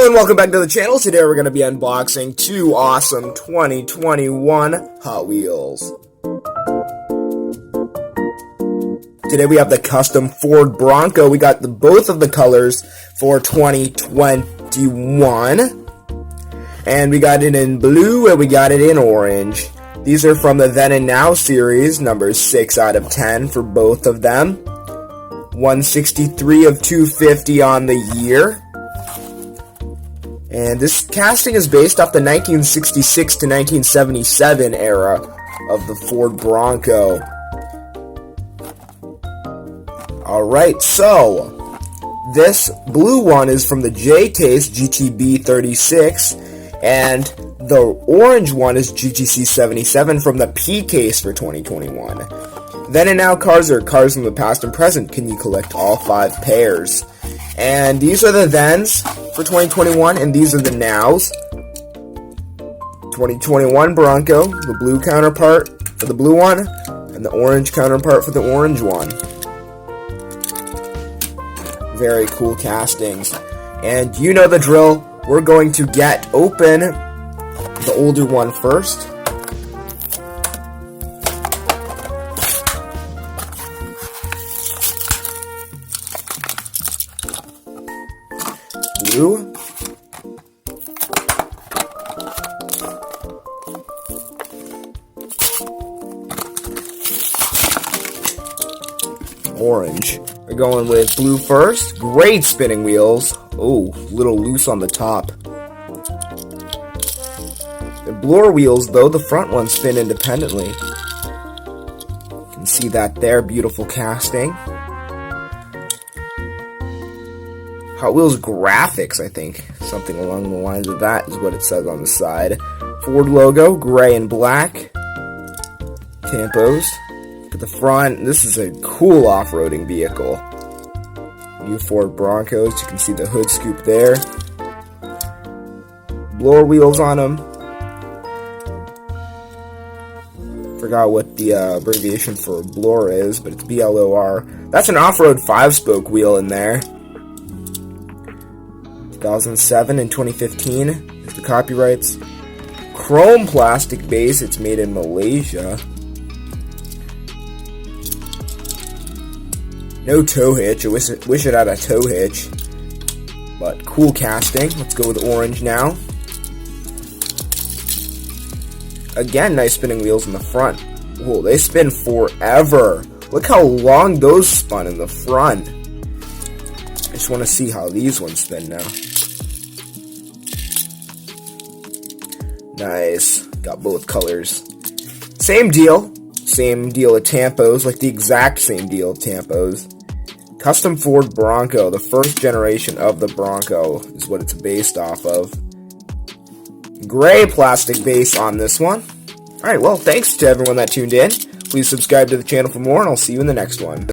and welcome back to the channel. Today we're going to be unboxing two awesome 2021 Hot Wheels. Today we have the Custom Ford Bronco. We got both of the colors for 2021. And we got it in blue and we got it in orange. These are from the Then and Now series, numbers 6 out of 10 for both of them. 163 of 250 on the year. And this casting is based off the 1966 to 1977 era of the Ford Bronco. Alright, so this blue one is from the Diecast GTB 36, and the orange one is GTC 77 from the P case for 2021. Then and Now cars are cars from the past and present. Can you collect all 5 pairs? And these are the thens for 2021, and these are the nows. 2021 Bronco, the blue counterpart for the blue one, and the orange counterpart for the orange one. Very cool castings. And you know the drill. We're going to get open the older one first. Blue. Orange. We're going with blue first. Great spinning wheels. Oh, a little loose on the top. The BLOR wheels, though, the front ones spin independently. You can see that there. Beautiful casting. Hot Wheels graphics, I think. Something along the lines of that is what it says on the side. Ford logo, gray and black. Tampos. Look at the front. This is a cool off-roading vehicle. New Ford Broncos. You can see the hood scoop there. BLOR wheels on them. Forgot what the abbreviation for BLOR is, but it's BLOR. That's an off-road 5-spoke wheel in there. 2007 and 2015 is the copyrights. Chrome plastic base. It's made in Malaysia. No tow hitch. I wish it had a tow hitch. But cool casting. Let's go with orange now. Again, nice spinning wheels in the front. Whoa, they spin forever. Look how long those spun in the front. I just want to see how these ones spin now. Nice. Got both colors. Same deal. Same deal at Tampos. Like the exact same deal at Tampos. Custom Ford Bronco. The first generation of the Bronco is what it's based off of. Gray plastic base on this one. Alright, well, thanks to everyone that tuned in. Please subscribe to the channel for more, and I'll see you in the next one.